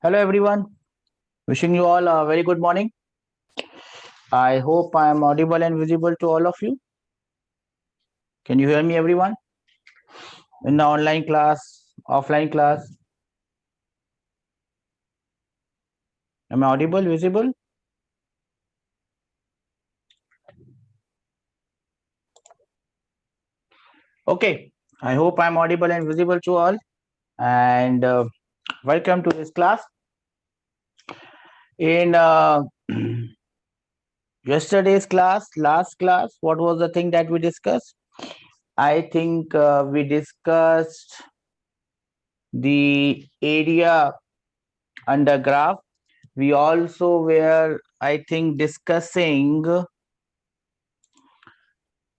Hello, everyone. Wishing you all a very good morning. I hope I am audible and visible to all of you. Can you hear me, everyone? In the online class, offline class, am I audible, visible? Okay. I hope I am audible and visible to all. And welcome to this class. In yesterday's class, last class, what was the thing that we discussed? I think we discussed the area under graph. We also were, I think, discussing,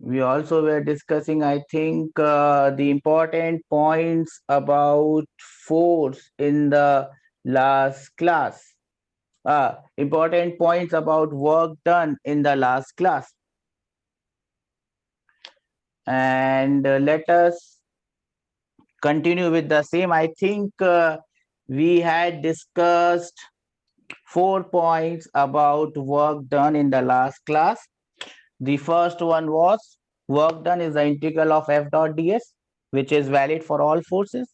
I think, the important points about force in the last class. Important points about work done in the last class. And let us continue with the same. I think we had discussed 4 points about work done in the last class. The first one was work done is the integral of f dot ds, which is valid for all forces.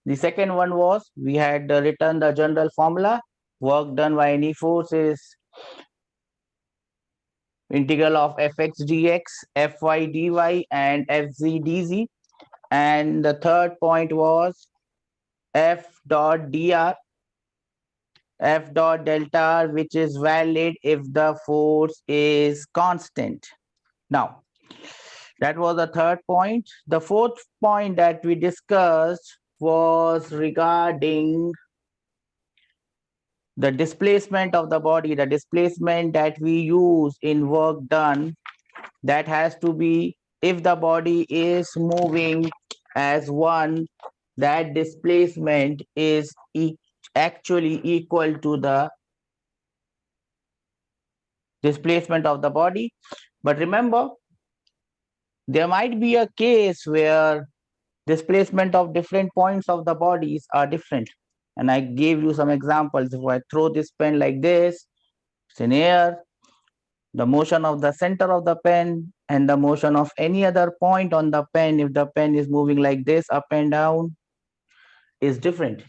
The second one was we had written the general formula. Work done by any force is integral of fx dx, fy dy, and fz dz. And the third point was f dot dr, f dot delta r, which is valid if the force is constant. Now, that was the third point. The fourth point that we discussed was regarding the displacement of the body, the displacement that we use in work done, that has to be, if the body is moving as one, that displacement is actually equal to the displacement of the body. But remember, there might be a case where displacement of different points of the bodies are different. And I gave you some examples. If I throw this pen like this, it's in air, the motion of the center of the pen and the motion of any other point on the pen, if the pen is moving like this up and down, is different.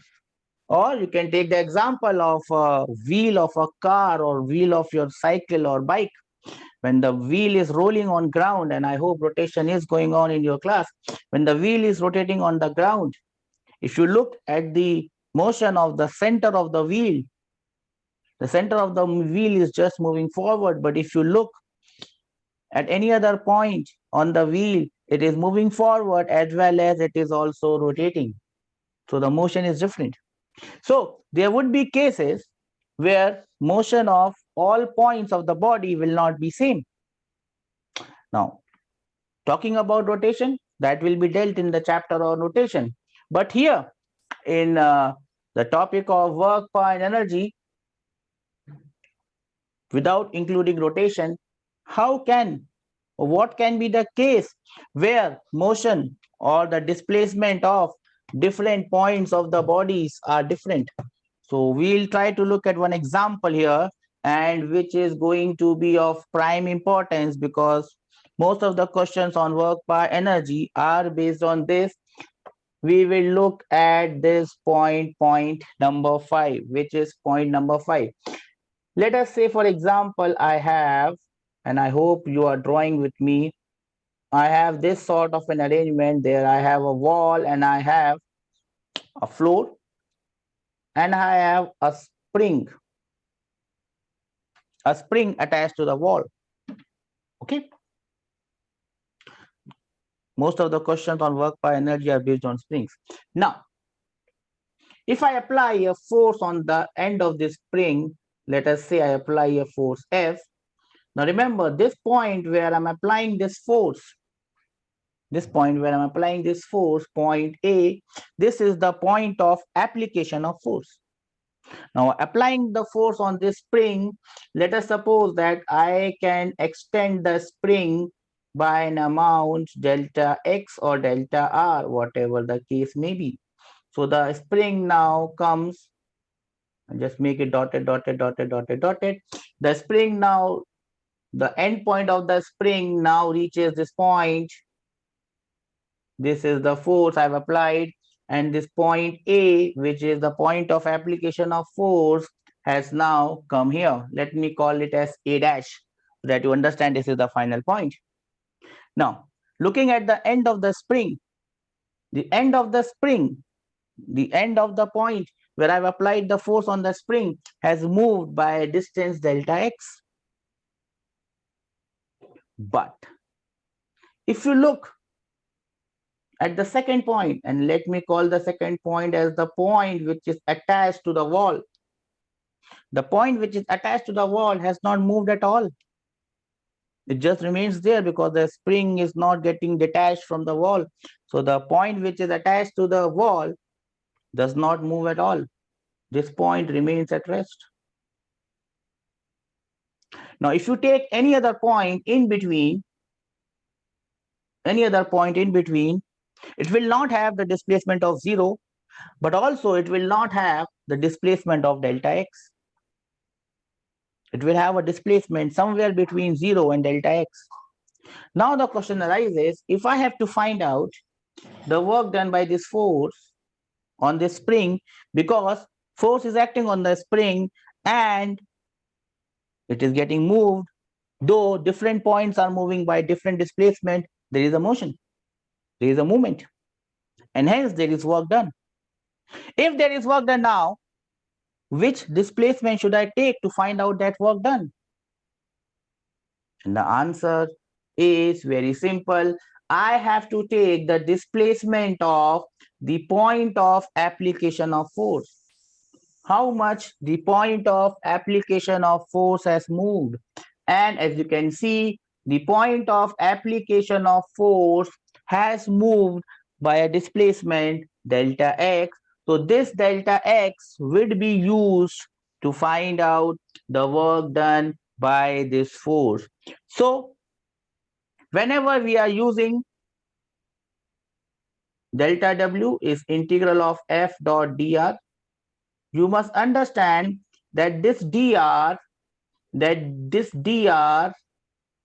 Or you can take the example of a wheel of a car or wheel of your cycle or bike. When the wheel is rolling on ground, and I hope rotation is going on in your class, when the wheel is rotating on the ground, if you look at the motion of the center of the center of the wheel is just moving forward. But if you look at any other point on the wheel, it is moving forward as well as it is also rotating. So the motion is different. So there would be cases where motion of all points of the body will not be same. Now, talking about rotation, that will be dealt in the chapter on rotation. But here in the topic of work, power, and energy, without including rotation, how can or what can be the case where motion or the displacement of different points of the bodies are different? So we'll try to look at one example here, and which is going to be of prime importance because most of the questions on work by energy are based on this. We will look at this point number 5, which is point number 5. Let us say, for example, I have, and I hope you are drawing with me, I have this sort of an arrangement. There I have a wall and I have a floor and I have a spring attached to the wall. Okay. Most of the questions on work by energy are based on springs. Now, if I apply a force on the end of this spring, let us say I apply a force F. Now remember, this point where I'm applying this force, point A, this is the point of application of force. Now, applying the force on this spring, let us suppose that I can extend the spring by an amount delta X or delta R, whatever the case may be. So the spring now comes And just make it dotted, dotted, dotted, dotted, dotted. The spring now, the end point of the spring now reaches this point. This is the force I've applied, and this point A, which is the point of application of force, has now come here. Let me call it as A dash, so that you understand this is the final point. Now, looking at the end of the spring, the end of the spring, the end of the point where I've applied the force on the spring has moved by a distance delta x. But if you look at the second point, and let me call the second point as the point which is attached to the wall. The point which is attached to the wall has not moved at all. It just remains there because the spring is not getting detached from the wall. So the point which is attached to the wall does not move at all. This point remains at rest. Now, if you take any other point in between, it will not have the displacement of 0, but also it will not have the displacement of delta x. It will have a displacement somewhere between 0 and delta x. Now the question arises, if I have to find out the work done by this force on this spring, because force is acting on the spring and it is getting moved, though different points are moving by different displacement, there is a motion, there is a movement, and hence there is work done. If there is work done now, which displacement should I take to find out that work done? And the answer is very simple. I have to take the displacement of the point of application of force. How much the point of application of force has moved. And as you can see, the point of application of force has moved by a displacement delta x. So this delta x would be used to find out the work done by this force. So whenever we are using delta w is integral of f dot dr, you must understand that this dr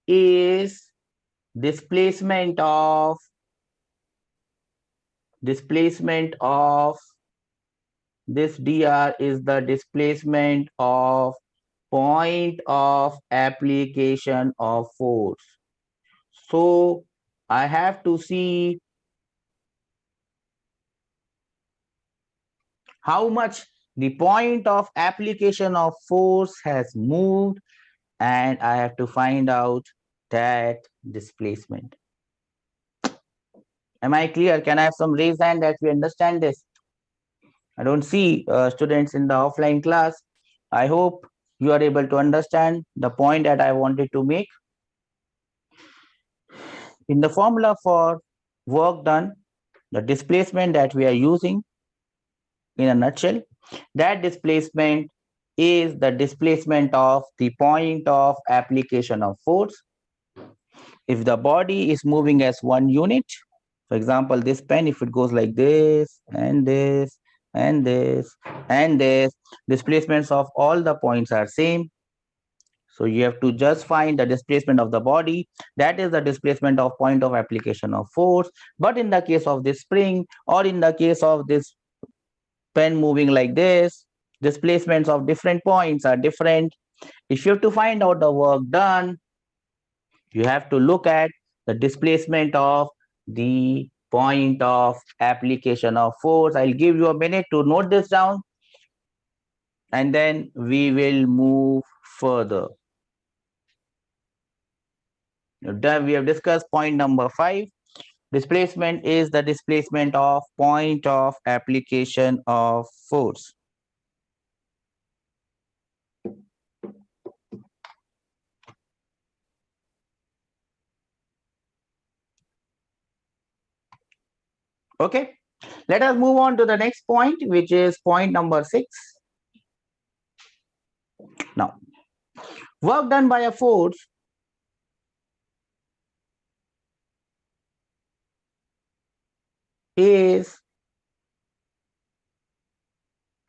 is displacement of this dr is the displacement of point of application of force. So I have to see how much the point of application of force has moved, and I have to find out that displacement. Am I clear? Can I have some raised hand that we understand this? I don't see students in the offline class. I hope you are able to understand the point that I wanted to make. In the formula for work done, the displacement that we are using in a nutshell, that displacement is the displacement of the point of application of force. If the body is moving as one unit, for example, this pen, if it goes like this and this and this and this, displacements of all the points are same. So you have to just find the displacement of the body. That is the displacement of point of application of force. But in the case of this spring, or in the case of this pen moving like this, displacements of different points are different. If you have to find out the work done, you have to look at the displacement of the point of application of force. I'll give you a minute to note this down, and then we will move further. We have discussed point number 5. Displacement is the displacement of point of application of force. Okay, let us move on to the next point, which is point number 6. Now, work done by a force is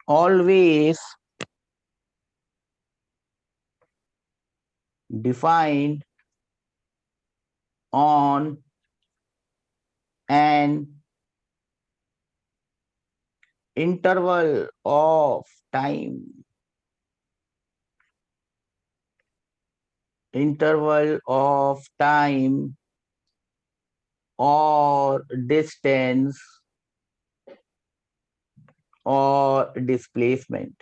always defined on an interval of time. Interval of time or distance or displacement.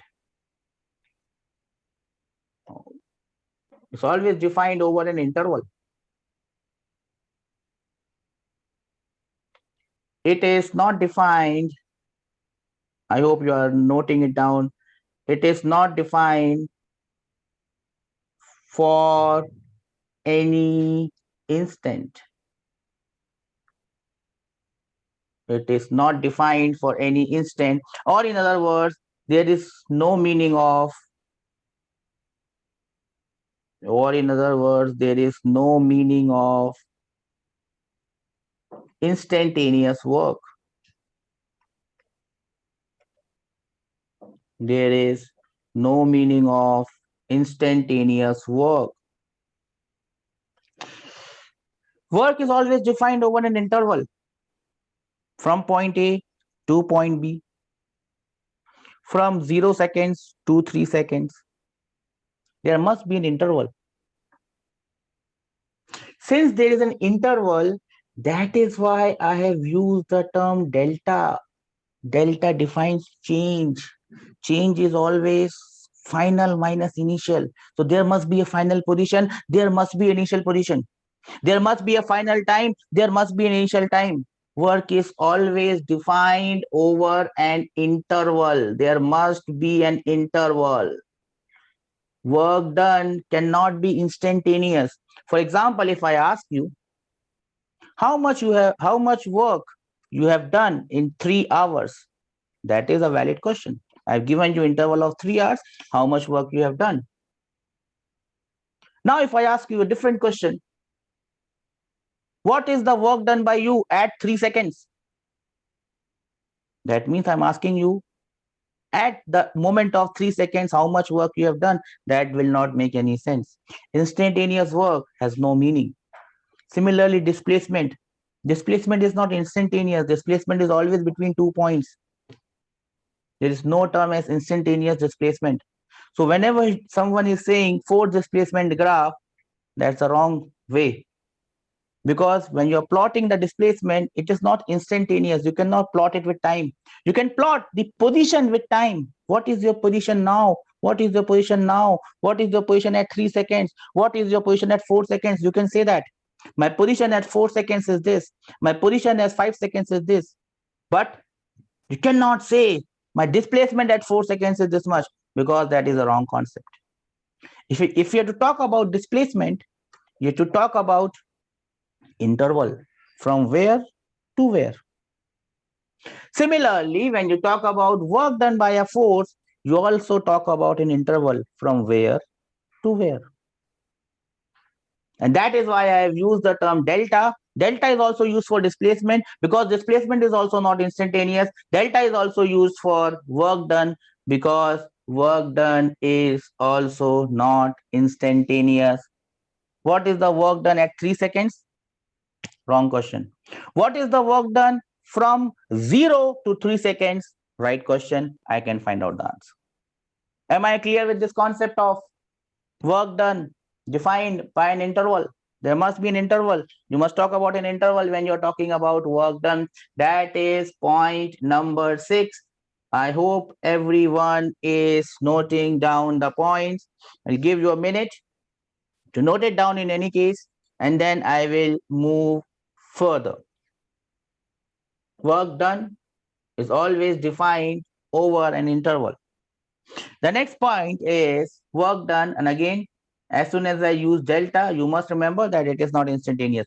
It's always defined over an interval. It is not defined, I hope you are noting it down. It is not defined for any instant. It is not defined for any instant, or in other words, there is no meaning of, or in other words, there is no meaning of instantaneous work. There is no meaning of instantaneous work. Work is always defined over an interval from point A to point B, from 0 seconds to 3 seconds. There must be an interval. Since there is an interval, that is why I have used the term delta. Delta defines change. Change is always final minus initial. So there must be a final position, there must be initial position. There must be a final time, there must be an initial time. Work is always defined over an interval. There must be an interval. Work done cannot be instantaneous. For example, if I ask you how much work you have done in 3 hours, that is a valid question. I've given you interval of 3 hours, how much work you have done. Now if I ask you a different question, what is the work done by you at 3 seconds? That means I'm asking you at the moment of 3 seconds how much work you have done. That will not make any sense. Instantaneous work has no meaning. Similarly, displacement. Displacement is not instantaneous. Displacement is always between 2 points. There is no term as instantaneous displacement. So whenever someone is saying force displacement graph, that's a wrong way. Because when you're plotting the displacement, it is not instantaneous. You cannot plot it with time. You can plot the position with time. What is your position now? What is your position now? What is your position at 3 seconds? What is your position at 4 seconds? You can say that. My position at 4 seconds is this. My position at 5 seconds is this. But you cannot say my displacement at 4 seconds is this much, because that is a wrong concept. If you have to talk about displacement, you have to talk about interval from where to where. Similarly, when you talk about work done by a force, you also talk about an interval from where to where. And that is why I have used the term delta. Delta is also used for displacement because displacement is also not instantaneous. Delta is also used for work done because work done is also not instantaneous. What is the work done at 3 seconds? Wrong question. What is the work done from 0 to 3 seconds? Right question. I can find out the answer. Am I clear with this concept of work done defined by an interval? There must be an interval. You must talk about an interval when you're talking about work done. That is point number 6. I hope everyone is noting down the points. I'll give you a minute to note it down in any case, and then I will move further. Work done is always defined over an interval. The next point is work done, and again, as soon as I use delta, you must remember that it is not instantaneous.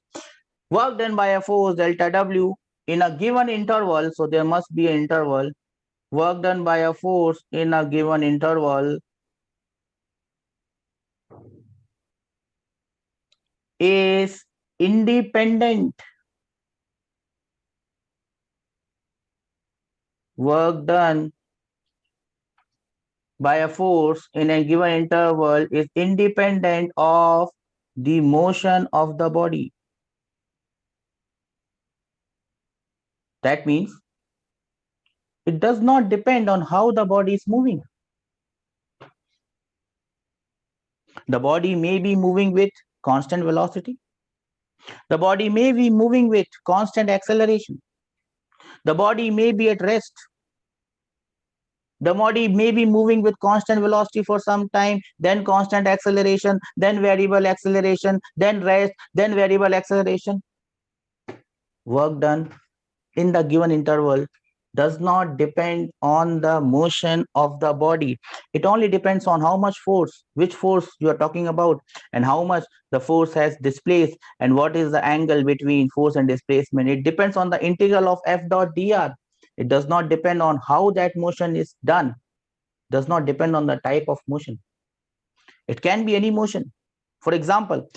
Work done by a force delta W in a given interval, so there must be an interval. Work done by a force in a given interval is independent. Work done by a force in a given interval is independent of the motion of the body. That means it does not depend on how the body is moving. The body may be moving with constant velocity. The body may be moving with constant acceleration. The body may be at rest. The body may be moving with constant velocity for some time, then constant acceleration, then variable acceleration, then rest, then variable acceleration. Work done in the given interval does not depend on the motion of the body. It only depends on how much force, which force you are talking about, and how much the force has displaced, and what is the angle between force and displacement. It depends on the integral of f dot dr. It does not depend on how that motion is done, does not depend on the type of motion. It can be any motion. For example,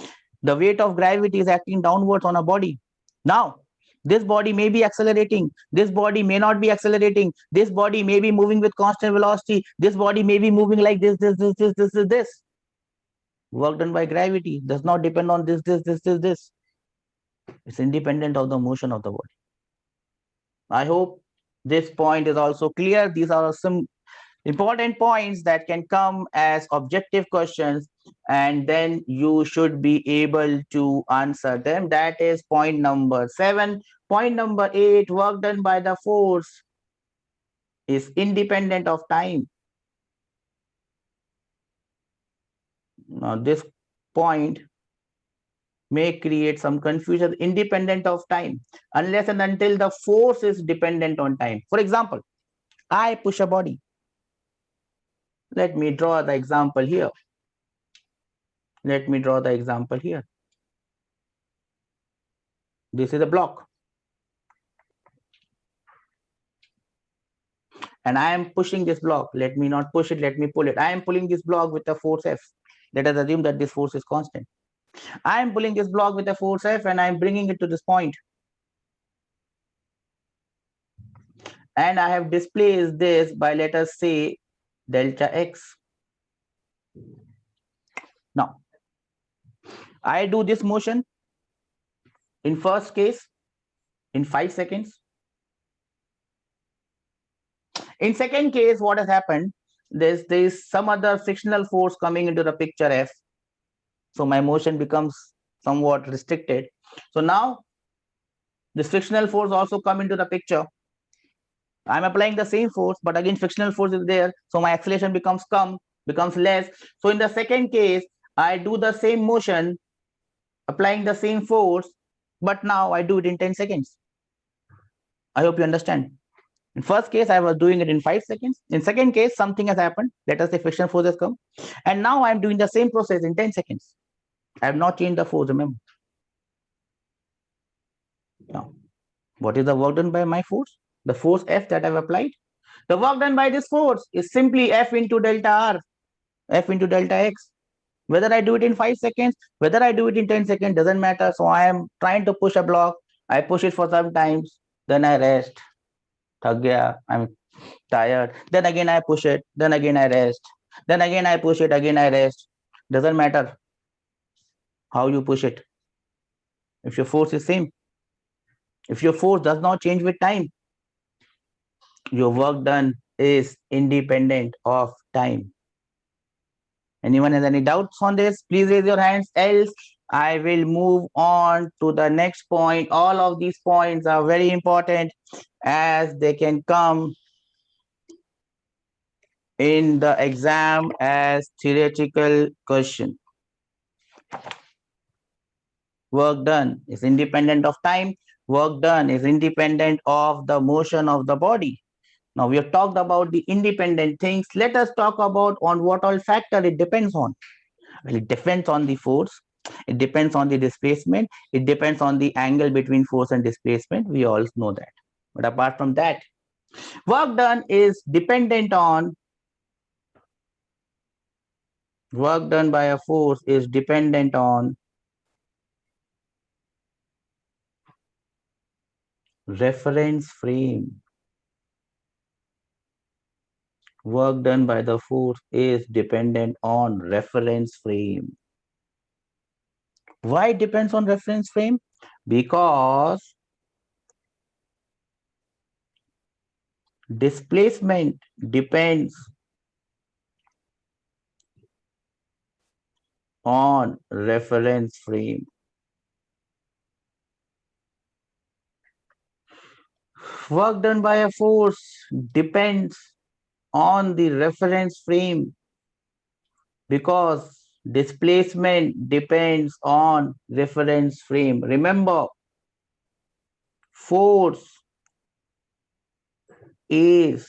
the weight of gravity is acting downwards on a body. Now, this body may be accelerating, this body may not be accelerating, this body may be moving with constant velocity, this body may be moving like this. Work done by gravity does not depend on this. It's independent of the motion of the body. I hope this point is also clear. These are some important points that can come as objective questions, and then you should be able to answer them. That is point number 7. Point number 8, work done by the force is independent of time. Now this point may create some confusion. Independent of time, unless and until the force is dependent on time. For example, I push a body. Let me draw the example here. This is a block, and I am pushing this block. Let me not push it, let me pull it. I am pulling this block with the force F. Let us assume that this force is constant. I am pulling this block with the force F, and I am bringing it to this point. And I have displaced this by, let us say, delta x. Now, I do this motion in first case in 5 seconds. In second case, what has happened, there's some other frictional force coming into the picture F. So my motion becomes somewhat restricted. So now this frictional force also come into the picture. I'm applying the same force, but again frictional force is there, so my acceleration becomes less. So in the second case, I do the same motion, applying the same force, but now I do it in 10 seconds. I hope you understand. In first case, I was doing it in 5 seconds. In second case, something has happened. Let us say frictional force has come, and now I'm doing the same process in 10 seconds. I have not changed the force, remember. Now, what is the work done by my force? The force F that I've applied. The work done by this force is simply F into delta R, F into delta X. Whether I do it in 5 seconds, whether I do it in 10 seconds, doesn't matter. So I am trying to push a block. I push it for some times, then I rest. Thak gaya, I'm tired. Then again I push it, then again I rest. Then again I push it, again I rest. Doesn't matter how you push it. If your force is same, if your force does not change with time, your work done is independent of time. Anyone has any doubts on this? Please raise your hands. Else, I will move on to the next point. All of these points are very important as they can come in the exam as theoretical question. Work done is independent of time. Work done is independent of the motion of the body. Now we have talked about the independent things. Let us talk about on what all factor it depends on. Well, it depends on the force. It depends on the displacement. It depends on the angle between force and displacement. We all know that. But apart from that, work done is dependent on, work done by a force is dependent on reference frame. work done by the force is dependent on reference frame. Why it depends on reference frame? Because displacement depends on reference frame. Work done by a force depends on the reference frame because displacement depends on reference frame. Remember, force is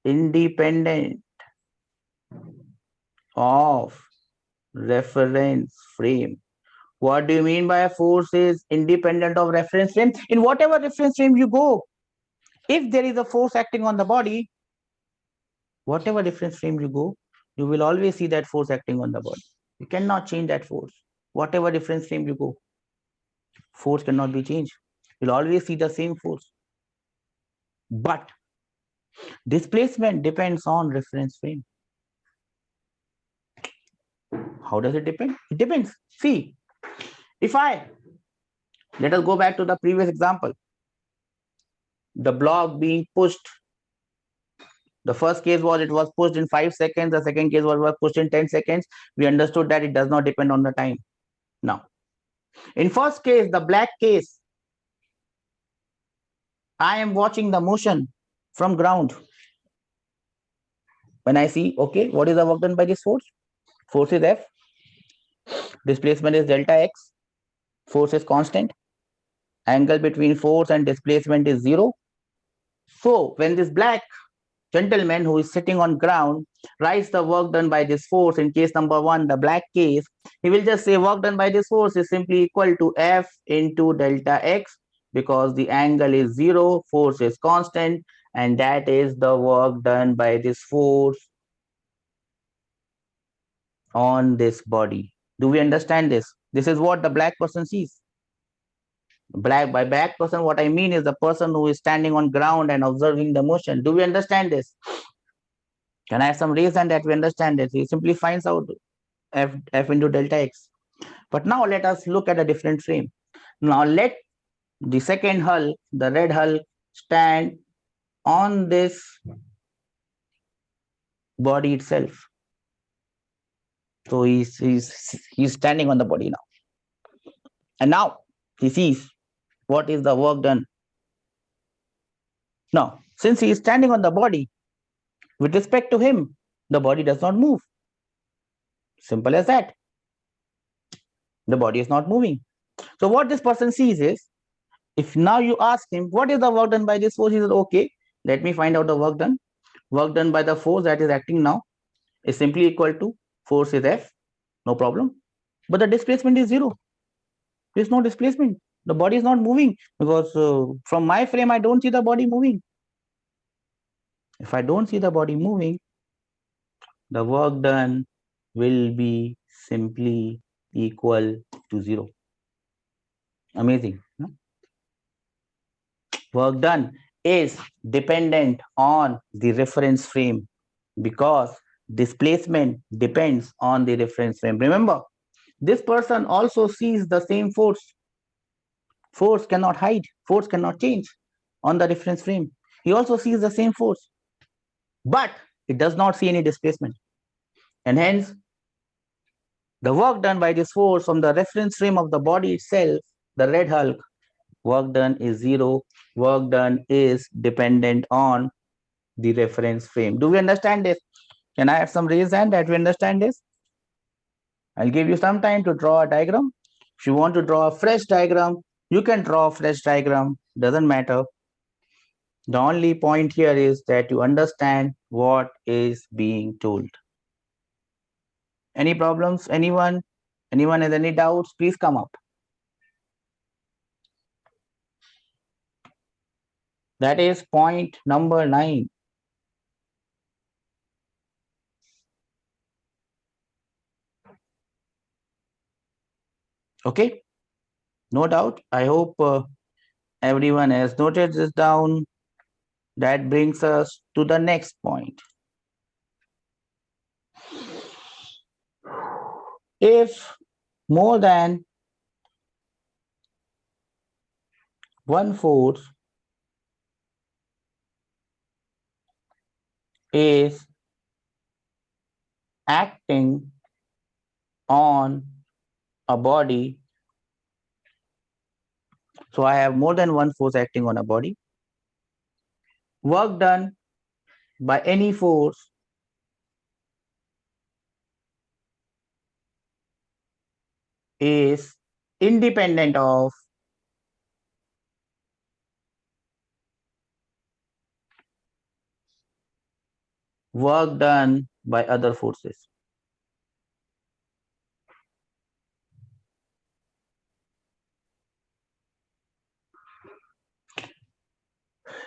independent of reference frame. What do you mean by a force is independent of reference frame? In whatever reference frame you go, if there is a force acting on the body, whatever reference frame you go, you will always see that force acting on the body. You cannot change that force. Whatever reference frame you go, force cannot be changed. You'll always see the same force. But displacement depends on reference frame. How does it depend? It depends. See, let us go back to the previous example. The block being pushed. The first case was it was pushed in 5 seconds. The second case was pushed in 10 seconds. We understood that it does not depend on the time. Now, in first case, the black case, I am watching the motion from ground. When I see, okay, what is the work done by this force? Force is F. Displacement is delta X. Force is constant. Angle between force and displacement is 0. So when this black gentleman who is sitting on ground writes the work done by this force in case number 1, the black case, he will just say work done by this force is simply equal to F into delta X because the angle is 0, force is constant, and that is the work done by this force on this body. Do we understand this? This is what the black person sees. By black person, what I mean is the person who is standing on ground and observing the motion. Do we understand this? Can I have some reason that we understand this? He simply finds out F into delta X. But now let us look at a different frame. Now let the second hull, the red hull, stand on this body itself. So he's standing on the body now. And now he sees what is the work done. Now, since he is standing on the body, with respect to him, the body does not move. Simple as that. The body is not moving. So what this person sees is, if now you ask him, what is the work done by this force? He says, okay, let me find out the work done. Work done by the force that is acting now is simply equal to force is F, no problem. But the displacement is 0. There is no displacement. The body is not moving because from my frame, I don't see the body moving. If I don't see the body moving, the work done will be simply equal to 0. Amazing. No? Work done is dependent on the reference frame because displacement depends on the reference frame. Remember, this person also sees the same force. Force cannot hide, force cannot change on the reference frame. He also sees the same force, but it does not see any displacement. And hence, the work done by this force from the reference frame of the body itself, the red Hulk, work done is 0. Work done is dependent on the reference frame. Do we understand this? Can I have some raise hand that we understand this? I'll give you some time to draw a diagram. If you want to draw a fresh diagram, you can draw a fresh diagram. Doesn't matter. The only point here is that you understand what is being told. Any problems? Anyone? Anyone has any doubts? Please come up. That is point number 9. Okay, no doubt. I hope everyone has noted this down. That brings us to the next point. If more than one force is acting on a body, so I have more than one force acting on a body, work done by any force is independent of work done by other forces.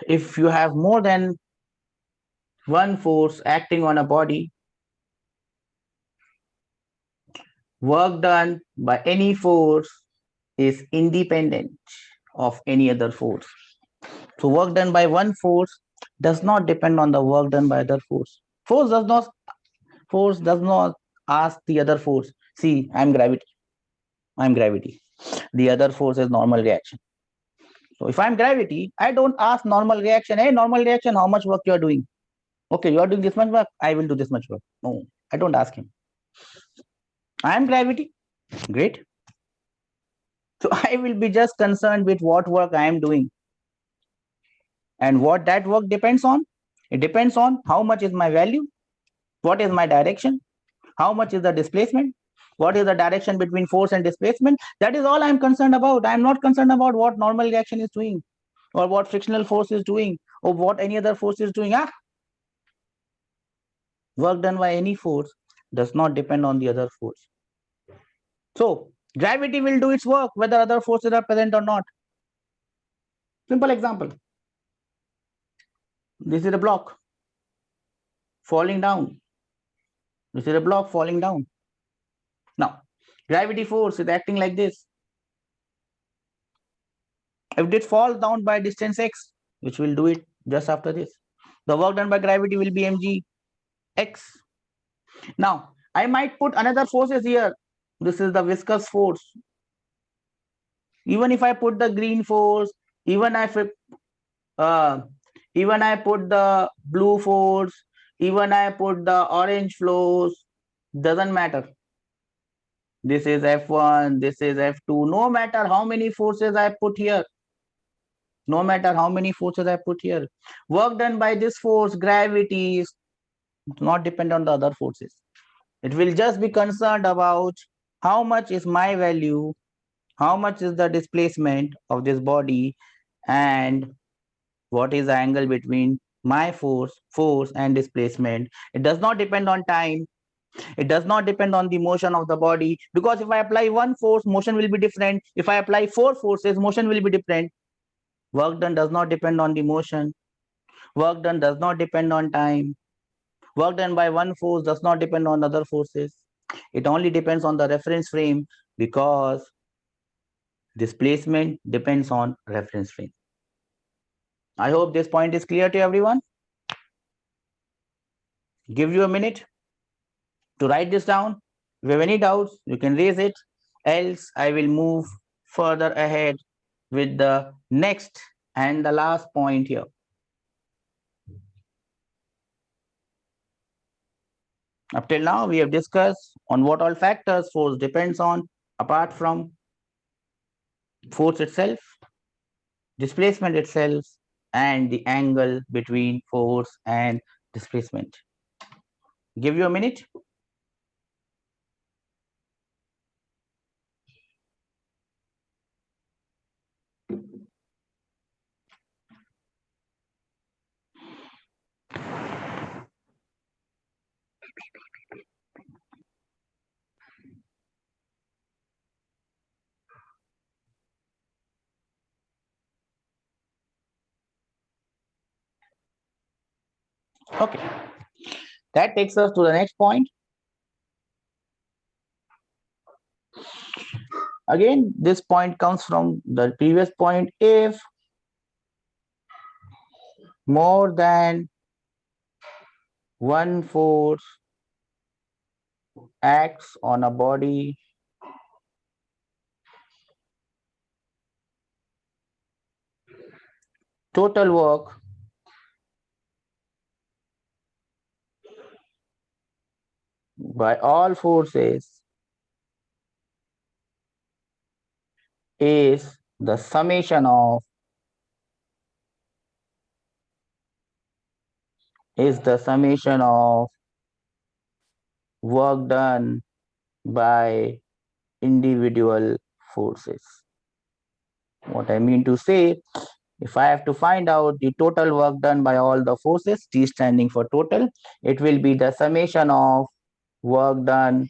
If you have more than one force acting on a body, work done by any force is independent of any other force. So work done by one force does not depend on the work done by other force. Force does not ask the other force, see, I'm gravity. The other force is normal reaction. So if I'm gravity, I don't ask normal reaction, hey, normal reaction, how much work you are doing? Okay, you are doing this much work, I will do this much work. No, I don't ask him. I am gravity. Great. So I will be just concerned with what work I am doing. And what that work depends on? It depends on how much is my value, what is my direction, how much is the displacement, what is the direction between force and displacement. That is all I'm concerned about. I'm not concerned about what normal reaction is doing or what frictional force is doing or what any other force is doing. Work done by any force does not depend on the other force. So gravity will do its work whether other forces are present or not. Simple example. This is a block falling down. This is a block falling down. Now, gravity force is acting like this. If it falls down by distance x, which will do it just after this, the work done by gravity will be mg x. Now, I might put another forces here. This is the viscous force. Even if I put the green force, even if even I put the blue force, even I put the orange force, doesn't matter. This is F1, this is F2. No matter how many forces I put here, no matter how many forces I put here, work done by this force, gravity, is not depend on the other forces. It will just be concerned about how much is my value, how much is the displacement of this body, and what is the angle between my force and displacement. It does not depend on time. It does not depend on the motion of the body, because if I apply one force, motion will be different. If I apply four forces, motion will be different. Work done does not depend on the motion. Work done does not depend on time. Work done by one force does not depend on other forces. It only depends on the reference frame, because displacement depends on reference frame. I hope this point is clear to everyone. Give you a minute to write this down. If you have any doubts, you can raise it. Else, I will move further ahead with the next and the last point here. Up till now, we have discussed on what all factors force depends on, apart from force itself, displacement itself, and the angle between force and displacement. Give you a minute. Okay. That takes us to the next point. Again, this point comes from the previous point. If more than one force acts on a body, total work by all forces is the summation of work done by individual forces. What I mean to say, if I have to find out the total work done by all the forces, T standing for total, it will be the summation of work done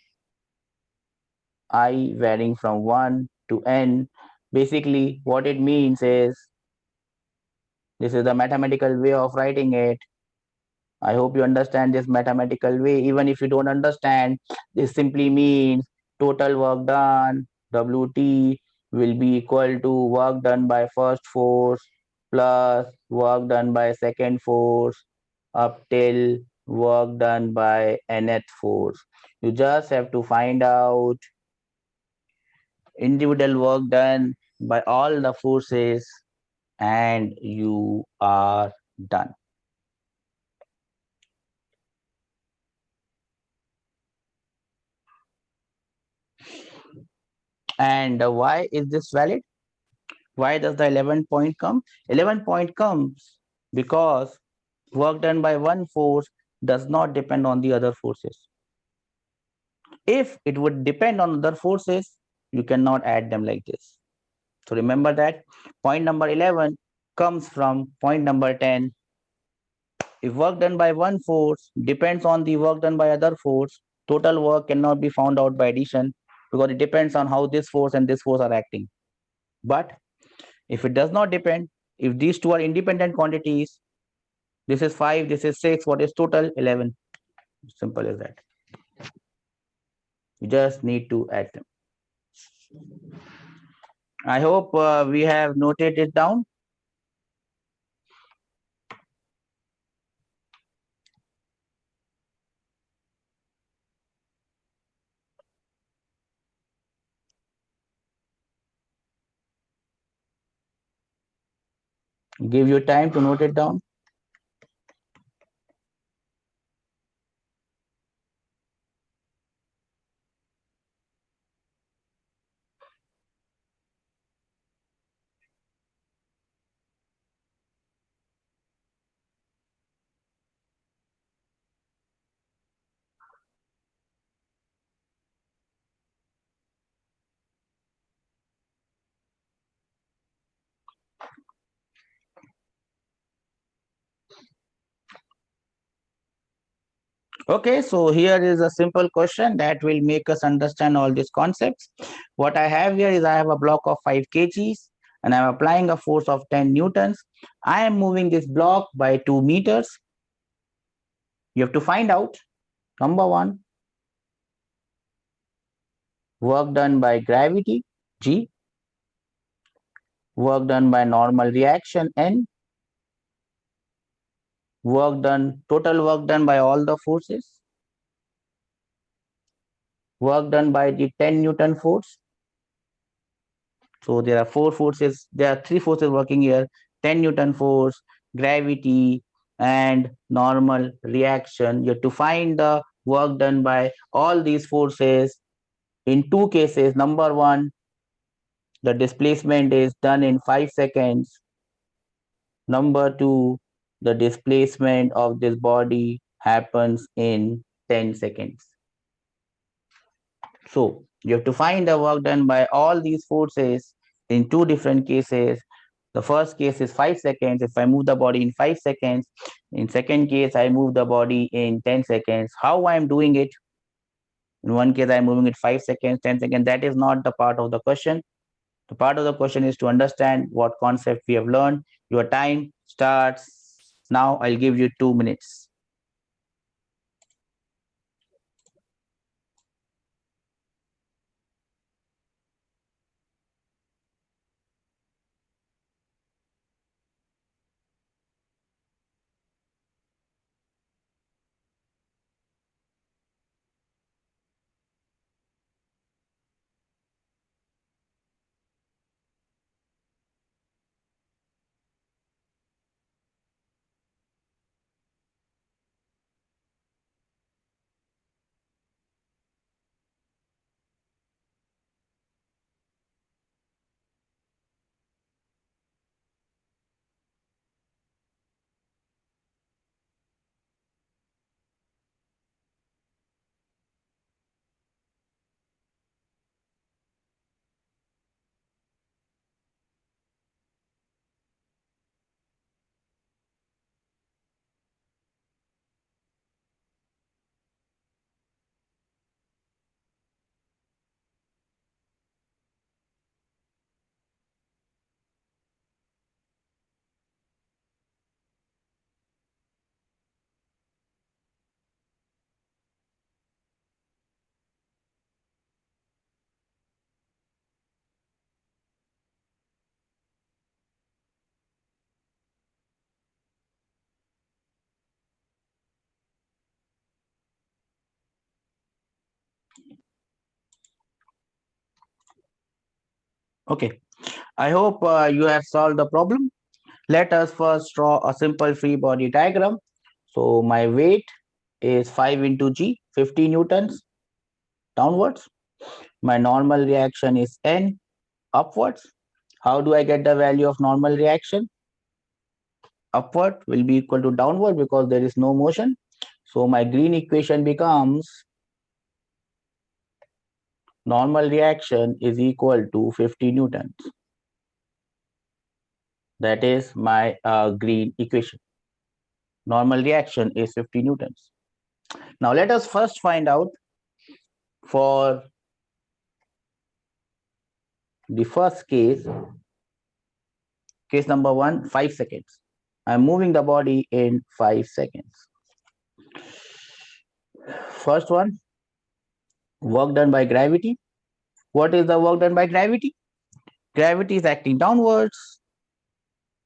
I varying from 1 to n. Basically, what it means is, this is the mathematical way of writing it. I hope you understand this mathematical way. Even if you don't understand, this simply means total work done, WT, will be equal to work done by first force plus work done by second force up till work done by nth force. You just have to find out individual work done by all the forces and you are done. And why is this valid? Why does the 11 point come? 11 point comes because work done by one force does not depend on the other forces. If it would depend on other forces, you cannot add them like this. So remember that point number 11 comes from point number 10. If work done by one force depends on the work done by other force, total work cannot be found out by addition because it depends on how this force and this force are acting. But if it does not depend, if these two are independent quantities, this is 5, this is 6, what is total? 11. Simple as that. You just need to add them. I hope we have noted it down. Give you time to note it down. Okay, so here is a simple question that will make us understand all these concepts. What I have here is I have a block of 5 kgs and I'm applying a force of 10 newtons. I am moving this block by 2 meters. You have to find out, number one, work done by gravity, G, work done by normal reaction, N, total work done by all the forces, work done by the 10 Newton force. So there are three forces working here: 10 Newton force, gravity, and normal reaction. You have to find the work done by all these forces in two cases. Number one, the displacement is done in 5 seconds. Number two, the displacement of this body happens in 10 seconds. So you have to find the work done by all these forces in two different cases. The first case is 5 seconds. If I move the body in 5 seconds, in second case, I move the body in 10 seconds. How I am doing it? In one case, I'm moving it 5 seconds, 10 seconds. That is not the part of the question. The part of the question is to understand what concept we have learned. Your time starts now. I'll give you 2 minutes. Okay, I hope you have solved the problem. Let us first draw a simple free body diagram. So my weight is 5 into G, 50 newtons downwards. My normal reaction is N upwards. How do I get the value of normal reaction? Upward will be equal to downward because there is no motion. So my green equation becomes normal reaction is equal to 50 newtons. That is my green equation. Normal reaction is 50 newtons. Now let us first find out for the first case number 1, 5 seconds. I'm moving the body in 5 seconds. First one, work done by gravity. What is the work done by gravity? Gravity is acting downwards,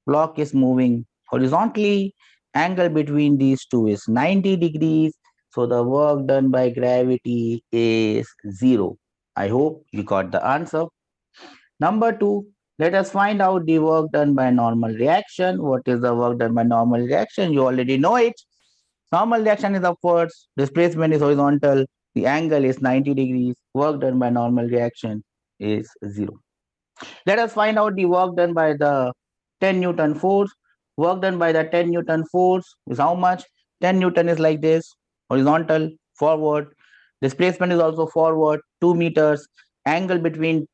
block is moving horizontally, angle between these two is 90 degrees. So the work done by gravity is 0. I hope you got the answer. Number 2, let us find out the work done by normal reaction. What is the work done by normal reaction? You already know it. Normal reaction is upwards, displacement is horizontal, the angle is 90 degrees, work done by normal reaction is 0. Let us find out the work done by the 10 Newton force. Work done by the 10 Newton force is how much? 10 Newton is like this, horizontal, forward. Displacement is also forward, 2 meters. Angle between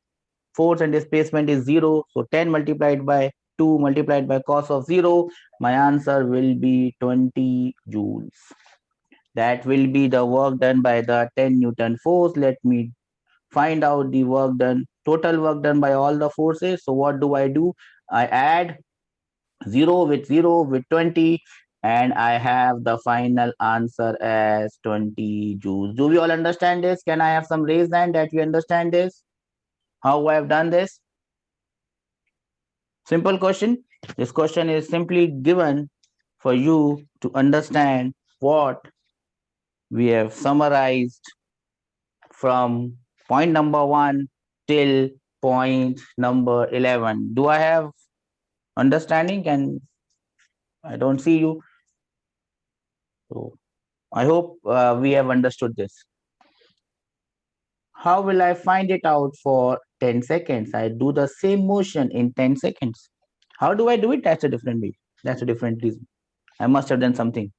force and displacement is 0. So 10 multiplied by 2 multiplied by cos of 0. My answer will be 20 joules. That will be the work done by the 10 Newton force. Let me find out the work done, total work done by all the forces. So what do? I add 0 with 20, and I have the final answer as 20 joules. Do we all understand this? Can I have some raised hand that we understand this? How I have done this? Simple question. This question is simply given for you to understand what we have summarized from point number 1 till point number 11. Do I have understanding? And I don't see you. So I hope we have understood this. How will I find it out for 10 seconds? I do the same motion in 10 seconds. How do I do it? That's a different way. That's a different reason. I must have done something.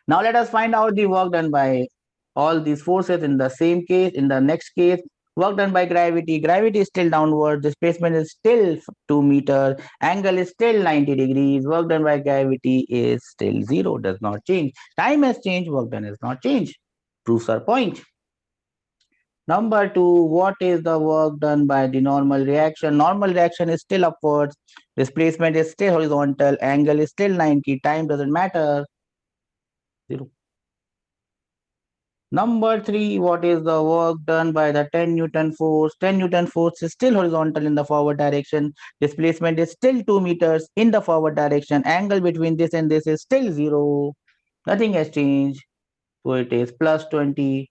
Now let us find out the work done by all these forces in the same case. In the next case, work done by gravity. Gravity is still downward. Displacement is still 2 meters. Angle is still 90 degrees. Work done by gravity is still 0. Does not change. Time has changed. Work done has not changed. Proves our point. Number 2, what is the work done by the normal reaction? Normal reaction is still upwards. Displacement is still horizontal. Angle is still 90. Time doesn't matter. 0. Number 3, what is the work done by the 10 Newton force? 10 Newton force is still horizontal in the forward direction. Displacement is still 2 meters in the forward direction. Angle between this and this is still 0. Nothing has changed. So it is plus 20.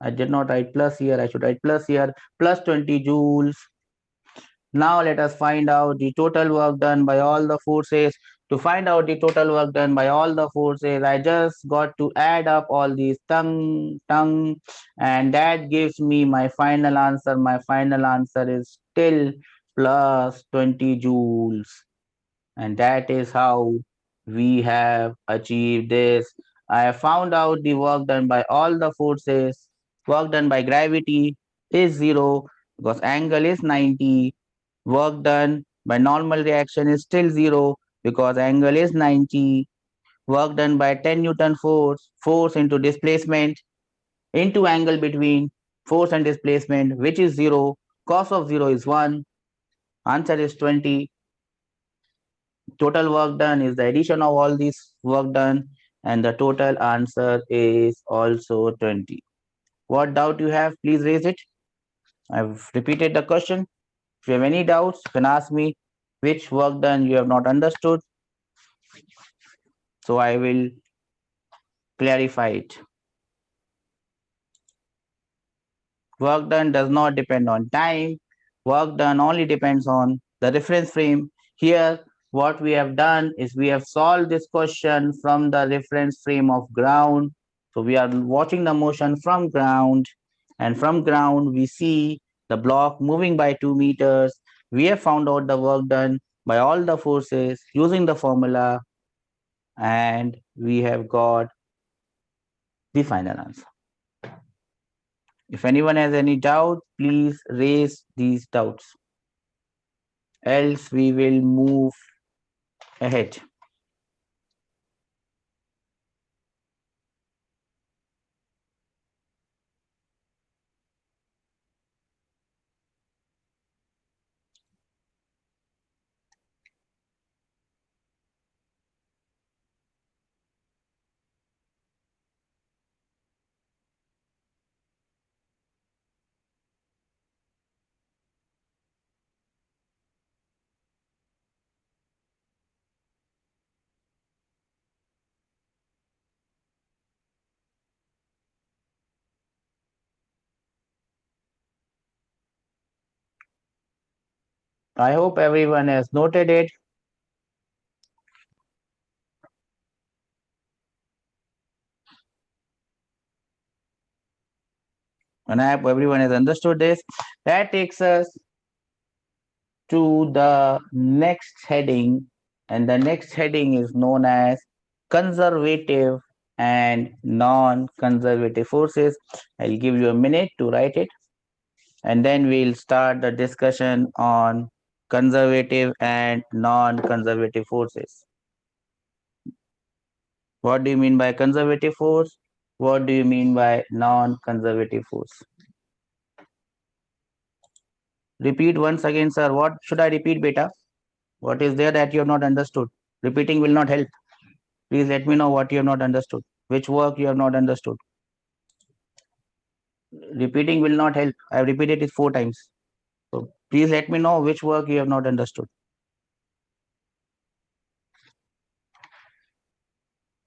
I did not write plus here. I should write plus here. Plus 20 joules. Now let us find out the total work done by all the forces. To find out the total work done by all the forces, I just got to add up all these tongue, and that gives me my final answer. My final answer is still plus 20 joules. And that is how we have achieved this. I have found out the work done by all the forces. Work done by gravity is 0 because angle is 90. Work done by normal reaction is still 0 because angle is 90. Work done by 10 Newton force into displacement, into angle between force and displacement, which is 0. Cos of 0 is 1. Answer is 20. Total work done is the addition of all this work done, and the total answer is also 20. What doubt you have, please raise it. I've repeated the question. If you have any doubts, you can ask me which work done you have not understood. So I will clarify it. Work done does not depend on time. Work done only depends on the reference frame. Here, what we have done is we have solved this question from the reference frame of ground. So we are watching the motion from ground, and from ground we see the block moving by 2 meters. We have found out the work done by all the forces using the formula, and we have got the final answer. If anyone has any doubt, please raise these doubts. Else we will move ahead. I hope everyone has noted it. And I hope everyone has understood this. That takes us to the next heading, and the next heading is known as conservative and non-conservative forces. I'll give you a minute to write it, and then we'll start the discussion on conservative and non-conservative forces. What do you mean by conservative force? What do you mean by non-conservative force? Repeat once again, sir. What should I repeat, beta? What is there that you have not understood? Repeating will not help. Please let me know what you have not understood. Which work you have not understood. Repeating will not help. I have repeated it 4 times. So please let me know which work you have not understood.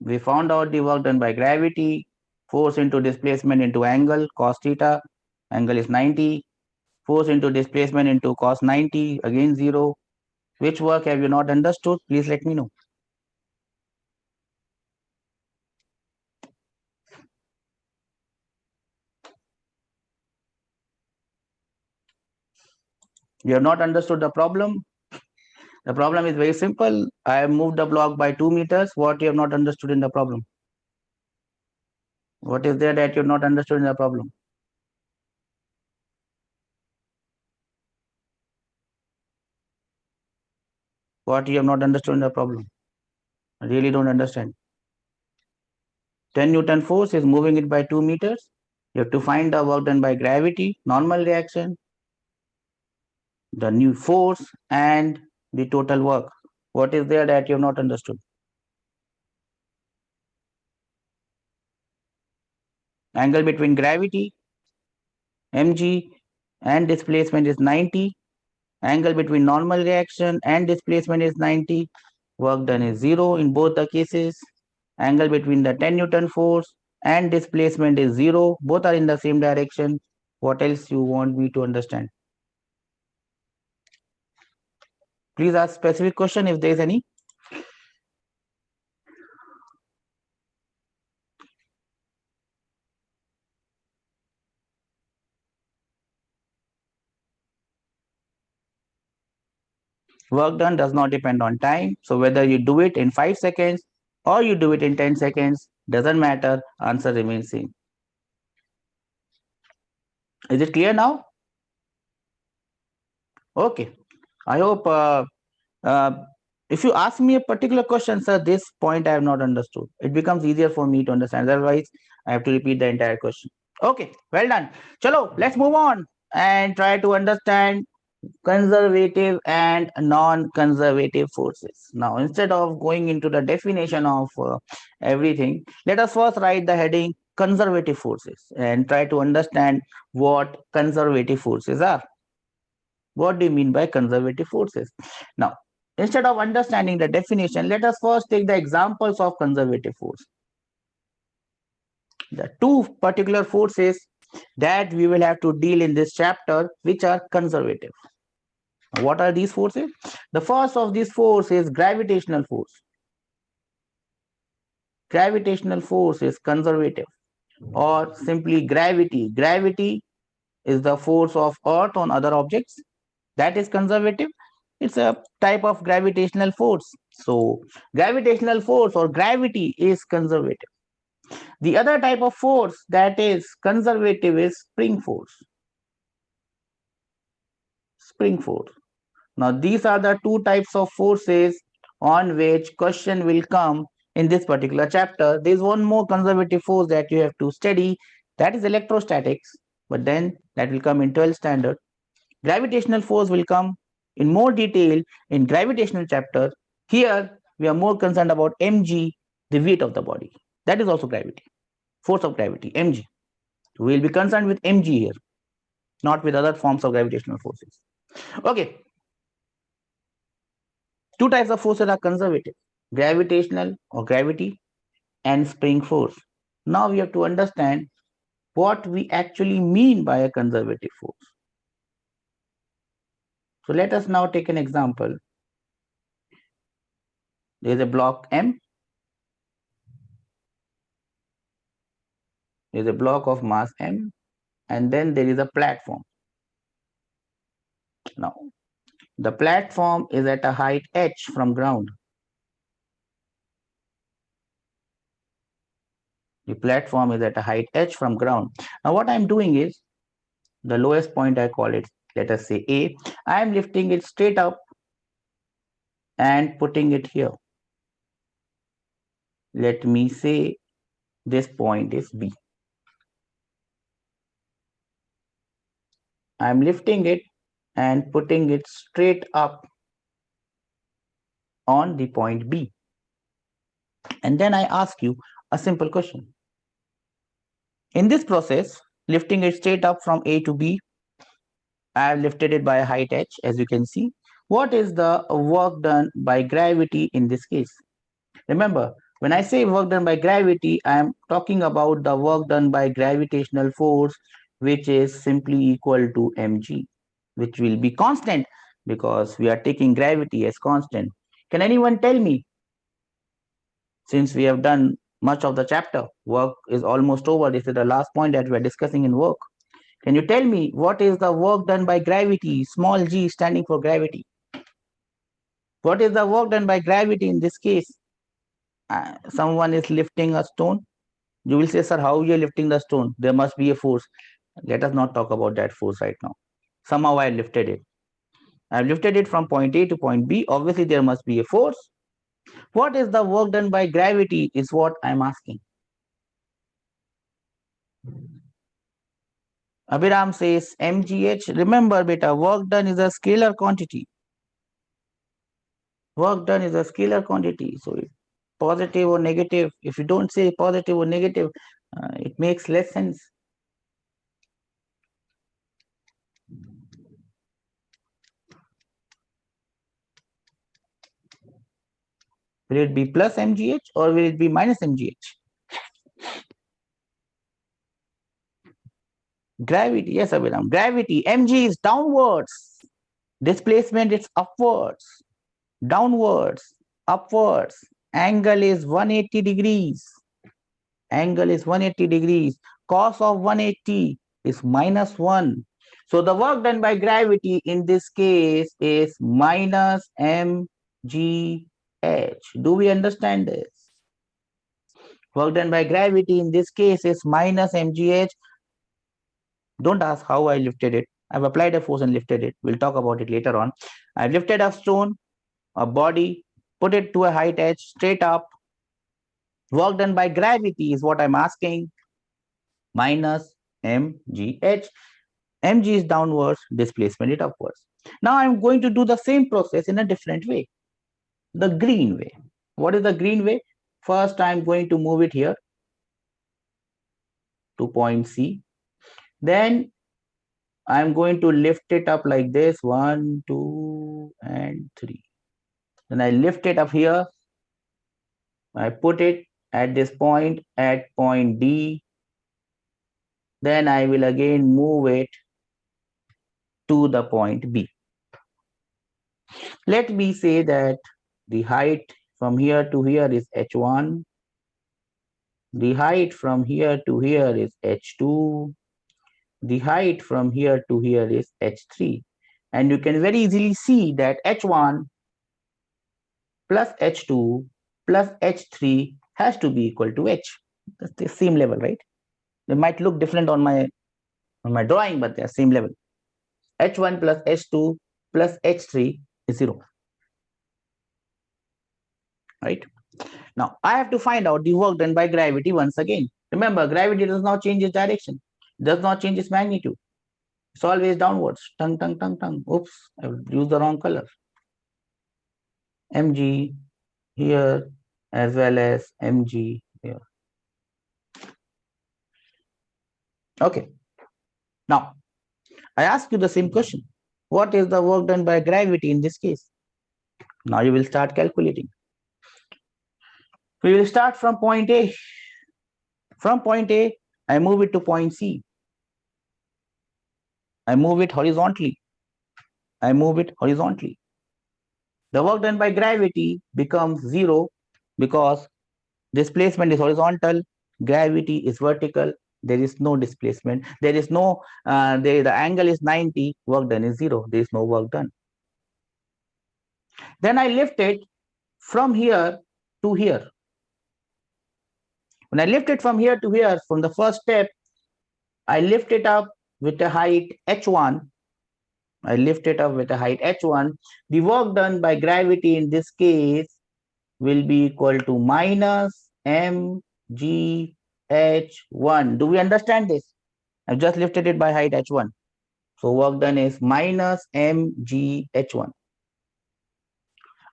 We found out the work done by gravity, force into displacement into angle, cos theta, angle is 90, force into displacement into cos 90, again 0. Which work have you not understood? Please let me know. You have not understood the problem. The problem is very simple. I have moved the block by 2 meters. What you have not understood in the problem? What is there that you have not understood in the problem? What you have not understood in the problem? I really don't understand. 10 Newton force is moving it by 2 meters. You have to find the work done by gravity, normal reaction, the new force, and the total work. What is there that you have not understood? Angle between gravity, mg, and displacement is 90. Angle between normal reaction and displacement is 90. Work done is 0 in both the cases. Angle between the 10 Newton force and displacement is 0. Both are in the same direction. What else you want me to understand? Please ask specific question if there is any. Work done does not depend on time. So whether you do it in 5 seconds or you do it in 10 seconds, doesn't matter. Answer remains same. Is it clear now? Okay. I hope uh, if you ask me a particular question, sir, this point I have not understood. It becomes easier for me to understand. Otherwise, I have to repeat the entire question. Okay, well done. Chalo, let's move on and try to understand conservative and non-conservative forces. Now, instead of going into the definition of everything, let us first write the heading conservative forces and try to understand what conservative forces are. What do you mean by conservative forces? Now, instead of understanding the definition, let us first take the examples of conservative force. The two particular forces that we will have to deal in this chapter, which are conservative. What are these forces? The first of these force is gravitational force. Gravitational force is conservative, or simply gravity. Gravity is the force of Earth on other objects. That is conservative. It's a type of gravitational force. So gravitational force or gravity is conservative. The other type of force that is conservative is spring force. Spring force. Now these are the two types of forces on which question will come in this particular chapter. There is one more conservative force that you have to study, that is electrostatics, but then that will come in 12th standard. Gravitational force will come in more detail in gravitational chapter. Here we are more concerned about mg, the weight of the body. That is also gravity, force of gravity, mg. We will be concerned with mg here, not with other forms of gravitational forces. Okay, two types of forces are conservative: gravitational or gravity and spring force. Now we have to understand what we actually mean by a conservative force. So let us now take an example. There is a block M. There is a block of mass M, and then there is a platform. Now, the platform is at a height h from ground. The platform is at a height h from ground. Now, what I'm doing is, the lowest point I call it, let us say A. I am lifting it straight up and putting it here. Let me say this point is B. I'm lifting it and putting it straight up on the point B. And then I ask you a simple question. In this process, lifting it straight up from A to B, I have lifted it by a height h, as you can see. What is the work done by gravity in this case? Remember, when I say work done by gravity, I am talking about the work done by gravitational force, which is simply equal to mg, which will be constant because we are taking gravity as constant. Can anyone tell me, since we have done much of the chapter, work is almost over, this is the last point that we are discussing in work. Can you tell me what is the work done by gravity, small g standing for gravity? What is the work done by gravity in this case? Someone is lifting a stone. You will say, sir, how you are lifting the stone? There must be a force. Let us not talk about that force right now. Somehow I lifted it. I have lifted it from point A to point B. Obviously, there must be a force. What is the work done by gravity is what I am asking. Abhiram says mgh. Remember, beta, work done is a scalar quantity. Work done is a scalar quantity. So if positive or negative, if you don't say positive or negative, it makes less sense. Will it be plus mgh or will it be minus mgh? Gravity, yes, Abhiram. Gravity, mg is downwards. Displacement is upwards, downwards, upwards. Angle is 180 degrees. Angle is 180 degrees. Cos of 180 is minus 1. So the work done by gravity in this case is minus mgh. Do we understand this? Work done by gravity in this case is minus mgh. Don't ask how I lifted it. I've applied a force and lifted it. We'll talk about it later on. I've lifted a stone, a body, put it to a height h, straight up. Work done by gravity is what I'm asking. Minus mgh. Mg is downwards, displacement is upwards. Now I'm going to do the same process in a different way. The green way. What is the green way? First, I'm going to move it here to point C. Then I'm going to lift it up like this, 1, 2, and 3. Then I lift it up here. I put it at this point, at point D. then I will again move it to the point B. Let me say that the height from here to here is h1. The height from here to here is h2. The height from here to here is h3. And you can very easily see that h1 plus h2 plus h3 has to be equal to h. That's the same level, right? They might look different on my drawing, but they're same level. h1 plus h2 plus h3 is 0. Right? Now, I have to find out the work done by gravity once again. Remember, gravity does not change its direction, does not change its magnitude. It's always downwards. Tung, tung, tung, tung. Oops, I used the wrong color. mg here as well as mg here. Okay. Now, I ask you the same question. What is the work done by gravity in this case? Now you will start calculating. We will start from point A. From point A, I move it to point C. I move it horizontally. I move it horizontally. The work done by gravity becomes 0 because displacement is horizontal, gravity is vertical, there is no displacement, there is no, the angle is 90, work done is 0, there is no work done. Then I lift it from here to here. When I lift it from here to here, from the first step, I lift it up with a height h1. I lift it up with a height h1. The work done by gravity in this case will be equal to minus mg h1. Do we understand this? I've just lifted it by height h1. So work done is minus mg h1.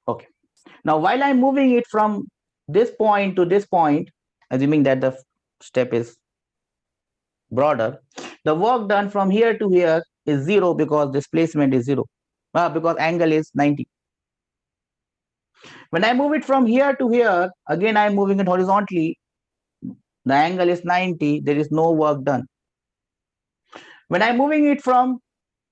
Okay. Now, while I'm moving it from this point to this point, assuming that the step is broader, the work done from here to here is 0 because displacement is 0, because angle is 90. When I move it from here to here, again I'm moving it horizontally. The angle is 90, there is no work done. When I'm moving it from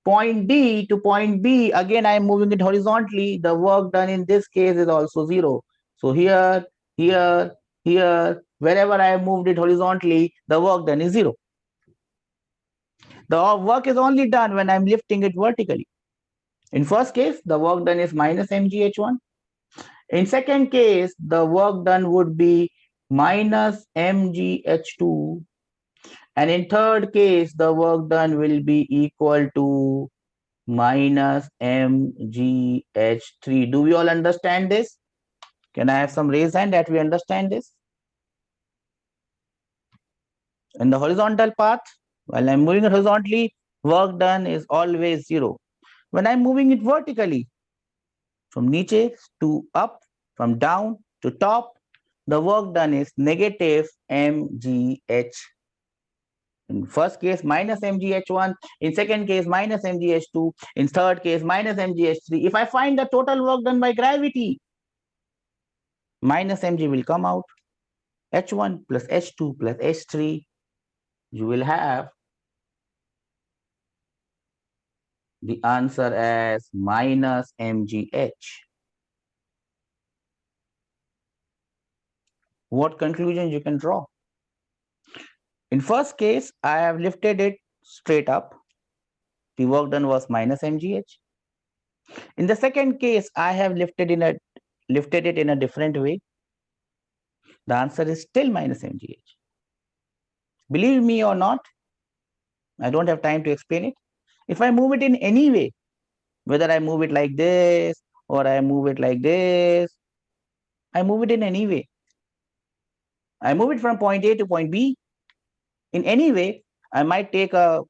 point D to point B, again I'm moving it horizontally. The work done in this case is also 0. So here, here, here, wherever I have moved it horizontally, the work done is 0. The work is only done when I'm lifting it vertically. In first case, the work done is minus mgh1. In second case, the work done would be minus mgh2. And in third case, the work done will be equal to minus mgh3. Do we all understand this? Can I have some raised hand that we understand this? In the horizontal path, while I'm moving it horizontally, work done is always 0. When I'm moving it vertically, from niche to up, from down to top, the work done is negative mgh. In first case, minus mgh1. In second case, minus mgh2. In third case, minus mgh3. If I find the total work done by gravity, minus mg will come out. h1 plus h2 plus h3, you will have the answer as minus mgh. What conclusion you can draw? In first case, I have lifted it straight up. The work done was minus mgh. In the second case, I have lifted it in a different way. The answer is still minus mgh. Believe me or not, I don't have time to explain it. If I move it in any way, whether I move it like this or I move it like this, I move it in any way. I move it from point A to point B. In any way, I might take a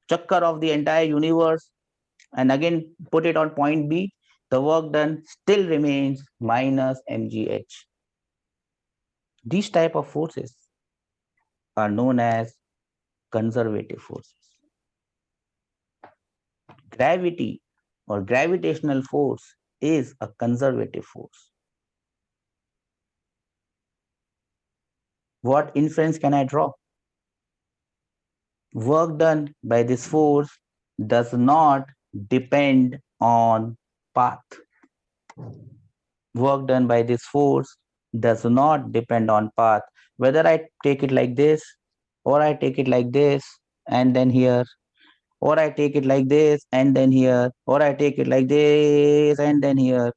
chakkar of the entire universe and again put it on point B. The work done still remains minus mgh. These type of forces are known as conservative forces. Gravity or gravitational force is a conservative force. What inference can I draw? Work done by this force does not depend on path. Work done by this force does not depend on path. Whether I take it like this, or I take it like this, and then here, or I take it like this, and then here, or I take it like this, and then here,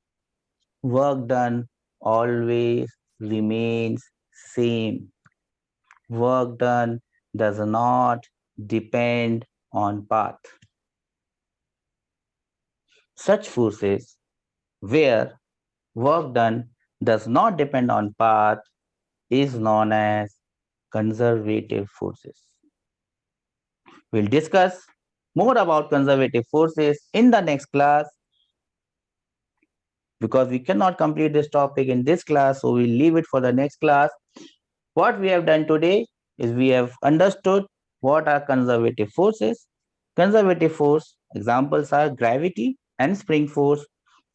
work done always remains same. Work done does not depend on path. Such forces where work done does not depend on path is known as conservative forces. We'll discuss more about conservative forces in the next class because we cannot complete this topic in this class, so we'll leave it for the next class. What we have done today is we have understood what are conservative forces. Conservative force examples are gravity and spring force.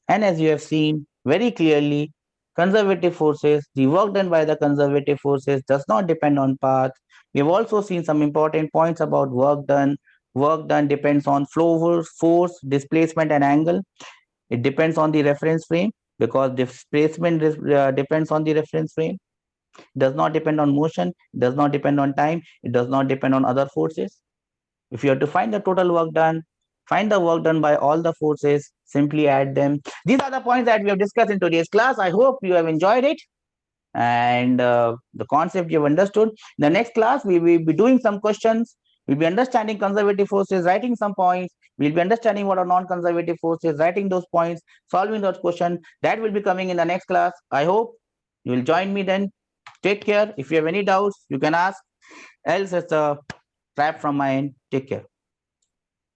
And as you have seen very clearly, conservative forces, the work done by the conservative forces does not depend on path. We have also seen some important points about work done. Work done depends on flow force, displacement, and angle. It depends on the reference frame because displacement depends on the reference frame. Does not depend on motion, does not depend on time, it does not depend on other forces. If you have to find the total work done, find the work done by all the forces, simply add them. These are the points that we have discussed in today's class. I hope you have enjoyed it and the concept you have understood. In the next class, we will be doing some questions. We'll be understanding conservative forces, writing some points. We'll be understanding what are non-conservative forces, writing those points, solving those questions. That will be coming in the next class. I hope you will join me then. Take care. If you have any doubts, you can ask. Else, it's a wrap from my end. Take care.